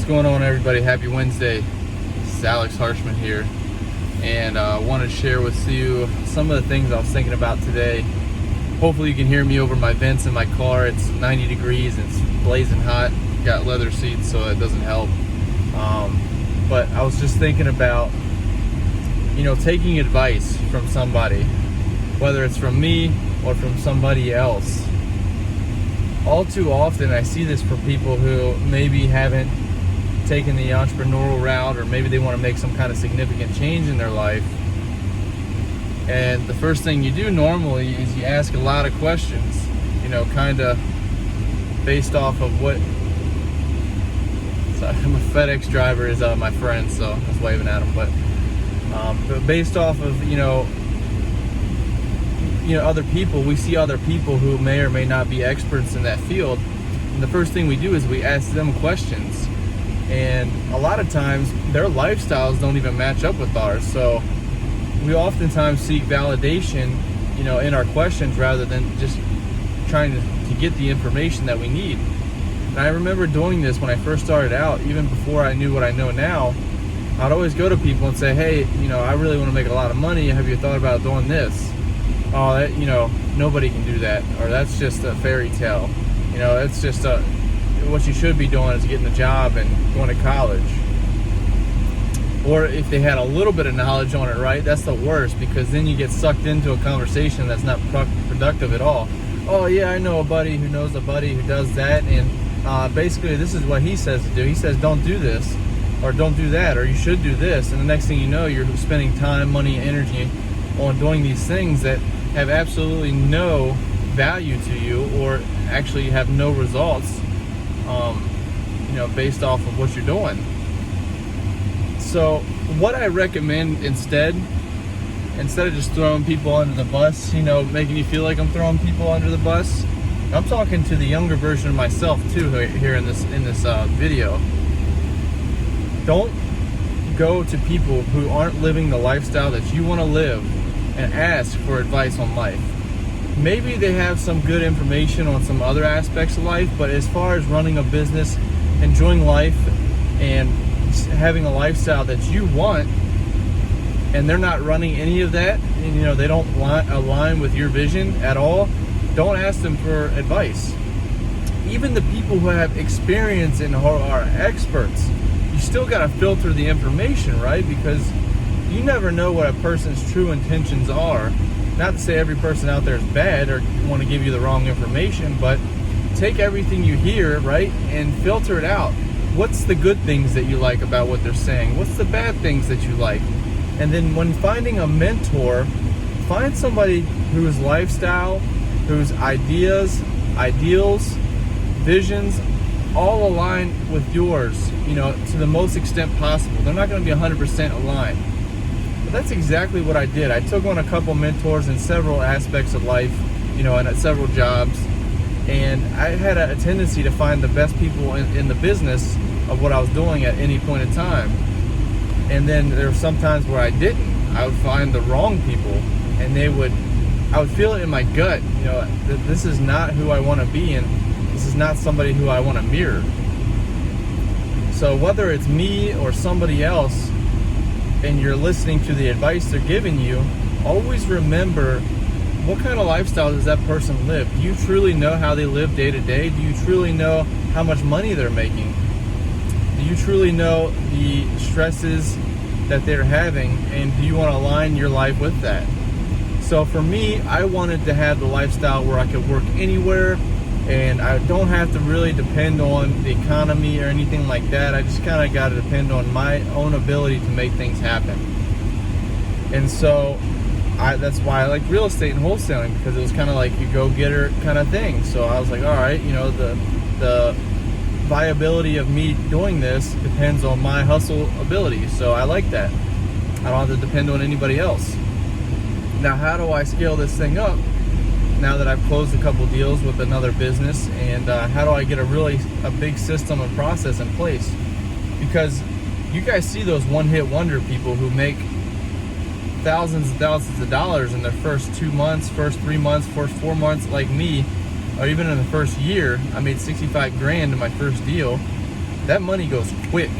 What's going on, everybody? Happy Wednesday. This is Alex Harshman here, and I wanted to share with you some of the things I was thinking about today. Hopefully you can hear me over my vents in my car. It's 90 degrees and it's blazing hot. Got leather seats, so it doesn't help. But I was just thinking about, taking advice from somebody, whether it's from me or from somebody else. All too often I see this for people who maybe haven't taken the entrepreneurial route, or maybe they want to make some kind of significant change in their life. And the first thing you do normally is you ask a lot of questions, kind of based off of what... Sorry, my FedEx driver is my friend, so I was waving at him. But based off of, other people, we see other people who may or may not be experts in that field. And the first thing we do is we ask them questions. And a lot of times their lifestyles don't even match up with ours. So we oftentimes seek validation, in our questions rather than just trying to get the information that we need. And I remember doing this when I first started out, even before I knew what I know now. I'd always go to people and say, hey, I really want to make a lot of money. Have you thought about doing this? Oh, that, nobody can do that. Or that's just a fairy tale. It's just what you should be doing is getting a job and going to college. Or if they had a little bit of knowledge on it, right, that's the worst, because then you get sucked into a conversation that's not productive at all. Oh yeah, I know a buddy who knows a buddy who does that, and basically this is what he says to do. He says don't do this, or don't do that, or you should do this, and the next thing you know, you're spending time, money, energy on doing these things that have absolutely no value to you, or actually have no results, based off of what you're doing. So what I recommend instead of just throwing people under the bus, making you feel like I'm throwing people under the bus, I'm talking to the younger version of myself too here in this video. Don't go to people who aren't living the lifestyle that you want to live and ask for advice on life. Maybe they have some good information on some other aspects of life, but as far as running a business, enjoying life, and having a lifestyle that you want, and they're not running any of that, and they don't align with your vision at all, don't ask them for advice. Even the people who have experience and are experts, you still got to filter the information, right? Because you never know what a person's true intentions are. Not to say every person out there is bad or want to give you the wrong information, but take everything you hear, right, and filter it out. What's the good things that you like about what they're saying? What's the bad things that you like? And then when finding a mentor, find somebody whose lifestyle, whose ideas, ideals, visions all align with yours, to the most extent possible. They're not going to be 100% aligned. But that's exactly what I did. I took on a couple mentors in several aspects of life, and at several jobs. And I had a tendency to find the best people in the business of what I was doing at any point in time. And then there were some times where I didn't. I would find the wrong people, and I would feel it in my gut, that this is not who I want to be, and this is not somebody who I want to mirror. So whether it's me or somebody else, and you're listening to the advice they're giving you, always remember, what kind of lifestyle does that person live? Do you truly know how they live day to day? Do you truly know how much money they're making? Do you truly know the stresses that they're having? And do you want to align your life with that? So for me, I wanted to have the lifestyle where I could work anywhere, and I don't have to really depend on the economy or anything like that. I just kind of got to depend on my own ability to make things happen. And so that's why I like real estate and wholesaling, because it was kind of like a go-getter kind of thing. So I was like, all right, the viability of me doing this depends on my hustle ability. So I like that. I don't have to depend on anybody else. Now, how do I scale this thing up now that I've closed a couple deals with another business? And how do I get a big system and process in place? Because you guys see those one-hit wonder people who make thousands and thousands of dollars in their first 2 months, first 3 months, first 4 months, like me, or even in the first year. I made 65 grand in my first deal. that money goes quick.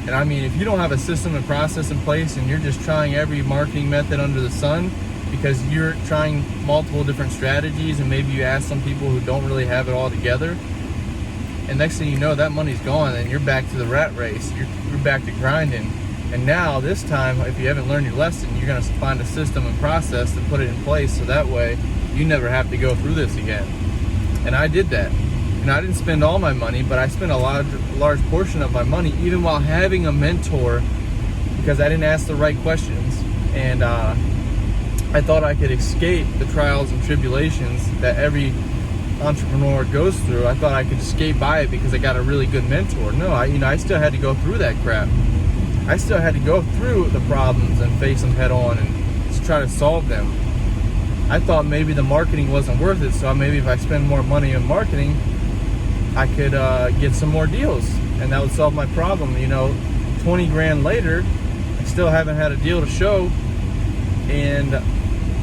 And I mean, if you don't have a system and process in place and you're just trying every marketing method under the sun because you're trying multiple different strategies, and maybe you ask some people who don't really have it all together, and next thing you know, that money's gone and you're back to the rat race. You're back to grinding. And now this time, if you haven't learned your lesson, you're going to find a system and process to put it in place so that way you never have to go through this again. And I did that. And I didn't spend all my money, but I spent a large portion of my money, even while having a mentor, because I didn't ask the right questions. And I thought I could escape the trials and tribulations that every entrepreneur goes through. I thought I could skate by it because I got a really good mentor. No, I still had to go through that crap. I still had to go through the problems and face them head on and try to solve them. I thought maybe the marketing wasn't worth it, so maybe if I spend more money on marketing, I could get some more deals, and that would solve my problem. 20 grand later, I still haven't had a deal to show, and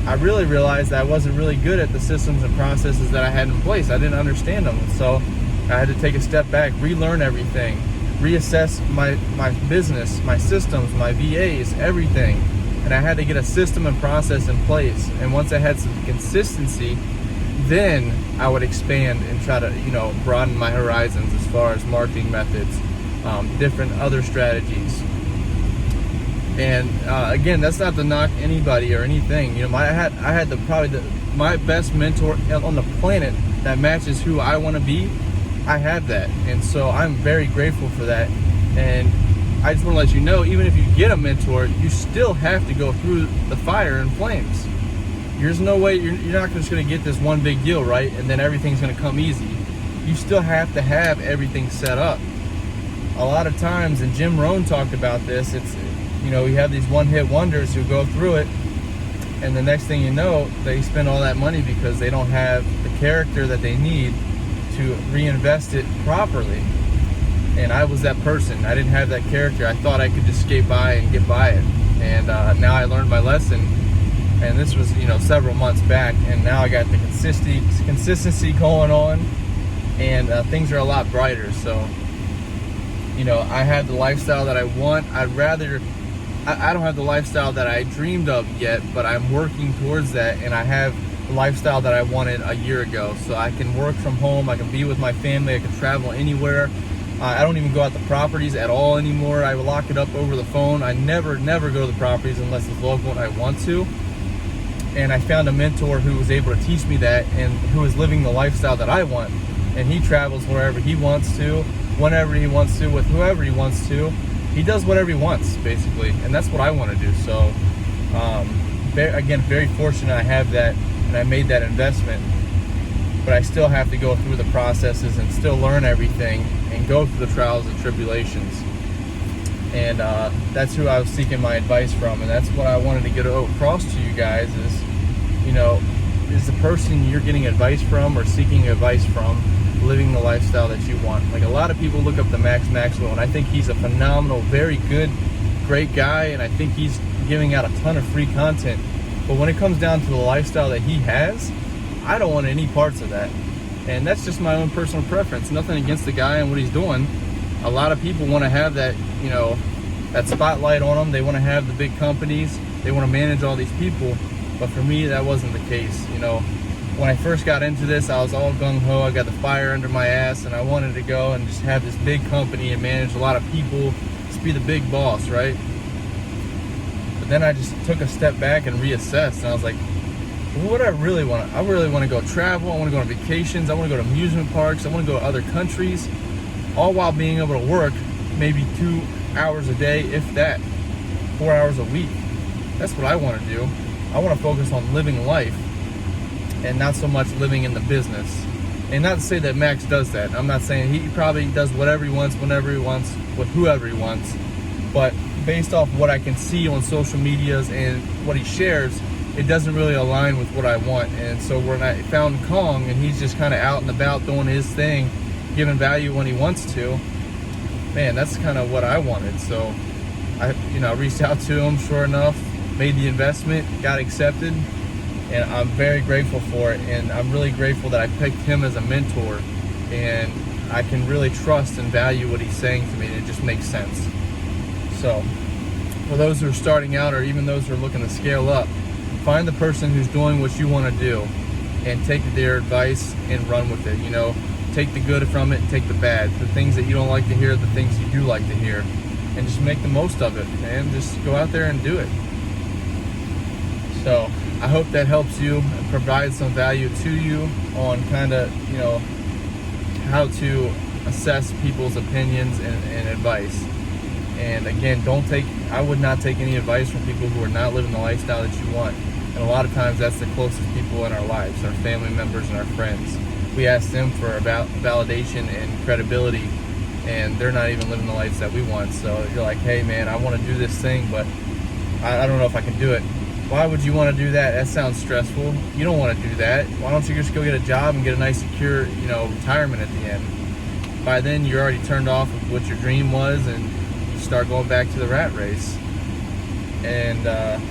I really realized that I wasn't really good at the systems and processes that I had in place. I didn't understand them, so I had to take a step back, relearn everything, reassess my business, my systems, my VAs, everything. And I had to get a system and process in place. And once I had some consistency, then I would expand and try to, broaden my horizons as far as marketing methods, different other strategies. And again, that's not to knock anybody or anything. I had my best mentor on the planet that matches who I want to be. I have that, and so I'm very grateful for that. And I just want to let you know, even if you get a mentor, you still have to go through the fire and flames. There's no way, you're not just going to get this one big deal, right, and then everything's going to come easy. You still have to have everything set up. A lot of times, and Jim Rohn talked about this, it's, we have these one-hit wonders who go through it, and the next thing you know, they spend all that money because they don't have the character that they need to reinvest it properly. And I was that person. I didn't have that character. I thought I could just skate by and get by it. And now I learned my lesson. And this was, several months back. And now I got the consistency going on. And things are a lot brighter. So, I have the lifestyle that I want. I don't have the lifestyle that I dreamed of yet, but I'm working towards that. And I have the lifestyle that I wanted a year ago. So I can work from home. I can be with my family. I can travel anywhere. I don't even go out to properties at all anymore. I will lock it up over the phone. I never go to the properties unless it's local and I want to. And I found a mentor who was able to teach me that and who is living the lifestyle that I want. And he travels wherever he wants to, whenever he wants to, with whoever he wants to. He does whatever he wants, basically. And that's what I want to do. So, very fortunate I have that and I made that investment. But I still have to go through the processes and still learn everything and go through the trials and tribulations. And that's who I was seeking my advice from, and that's what I wanted to get across to you guys is, is the person you're getting advice from or seeking advice from living the lifestyle that you want. Like, a lot of people look up to Max Maxwell, and I think he's a phenomenal, very good, great guy, and I think he's giving out a ton of free content. But when it comes down to the lifestyle that he has, I don't want any parts of that. And that's just my own personal preference. Nothing against the guy and what he's doing. A lot of people want to have that, that spotlight on them. They want to have the big companies. They want to manage all these people. But for me, that wasn't the case. When I first got into this, I was all gung-ho. I got the fire under my ass, and I wanted to go and just have this big company and manage a lot of people, just be the big boss, right? But then I just took a step back and reassessed, and I was like, what do I really want? I really want to go travel. I want to go on vacations. I want to go to amusement parks. I want to go to other countries, all while being able to work maybe 2 hours a day, if that, 4 hours a week. That's what I want to do. I want to focus on living life and not so much living in the business. And not to say that Max does that. I'm not saying he probably does whatever he wants, whenever he wants, with whoever he wants. But based off what I can see on social medias and what he shares, it doesn't really align with what I want. And so when I found Kong and he's just kind of out and about doing his thing, giving value when he wants to, man, that's kind of what I wanted. So I reached out to him, sure enough, made the investment, got accepted, and I'm very grateful for it. And I'm really grateful that I picked him as a mentor. And I can really trust and value what he's saying to me, and it just makes sense. So for those who are starting out, or even those who are looking to scale up, find the person who's doing what you want to do and take their advice and run with it. You know, take the good from it and take the bad. The things that you don't like to hear, the things you do like to hear, and just make the most of it, and just go out there and do it. So I hope that helps you and provides some value to you on kind of, you know, how to assess people's opinions and advice. And again, I would not take any advice from people who are not living the lifestyle that you want. And a lot of times that's the closest people in our lives, our family members and our friends. We ask them for validation and credibility, and they're not even living the lives that we want. So you're like, hey man, I want to do this thing, but I don't know if I can do it. Why would you want to do that? That sounds stressful. You don't want to do that. Why don't you just go get a job and get a nice secure, you know, retirement at the end? By then you're already turned off of what your dream was, and you start going back to the rat race. And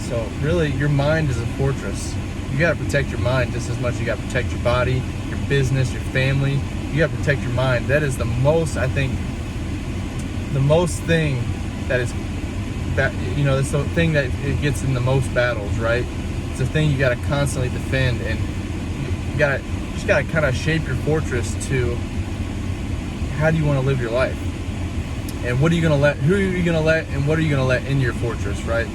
so really your mind is a fortress. You got to protect your mind just as much as you got to protect your body, your business, your family. You got to protect your mind. That is the most, I think, the most thing that is, that, you know, it's the thing that it gets in the most battles, right? It's the thing you got to constantly defend, and you just got to kind of shape your fortress to how do you want to live your life, and what are you going to let, who are you going to let, and what are you going to let in your fortress, right?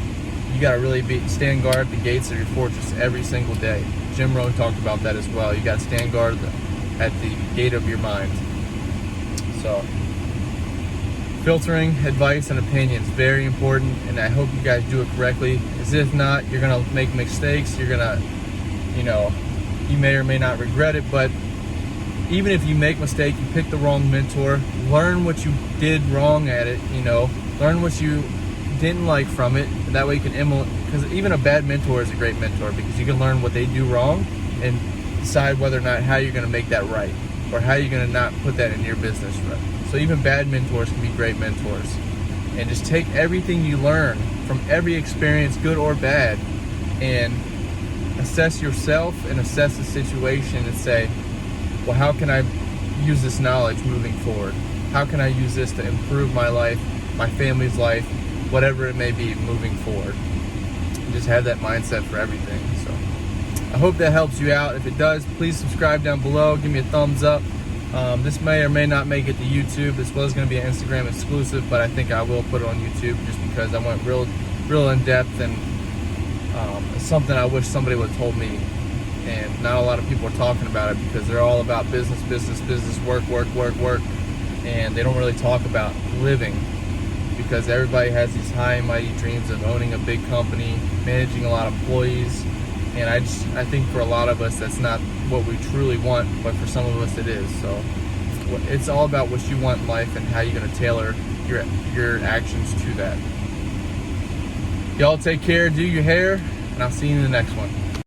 You got to really stand guard at the gates of your fortress every single day. Jim Rohn talked about that as well. You got to stand guard at the gate of your mind. So filtering advice and opinions, very important, and I hope you guys do it correctly, as if not, you're going to make mistakes. You're going to, you know, you may or may not regret it, but even if you make a mistake, you pick the wrong mentor, learn what you did wrong at it, you know, learn what you didn't like from it, and that way you can because even a bad mentor is a great mentor, because you can learn what they do wrong and decide whether or not how you're going to make that right, or how you're going to not put that in your business. So even bad mentors can be great mentors, and just take everything you learn from every experience, good or bad, and assess yourself and assess the situation and say, well, how can I use this knowledge moving forward? How can I use this to improve my life, my family's life, whatever it may be moving forward? And just have that mindset for everything. So I hope that helps you out. If it does, please subscribe down below. Give me a thumbs up. This may or may not make it to YouTube. This was going to be an Instagram exclusive, but I think I will put it on YouTube, just because I went real in depth, and it's something I wish somebody would have told me. And not a lot of people are talking about it, because they're all about business, work, and they don't really talk about living, because everybody has these high and mighty dreams of owning a big company, managing a lot of employees, and I think for a lot of us that's not what we truly want, but for some of us it is. So it's all about what you want in life and how you're going to tailor your actions to that. Y'all take care, do your hair, and I'll see you in the next one.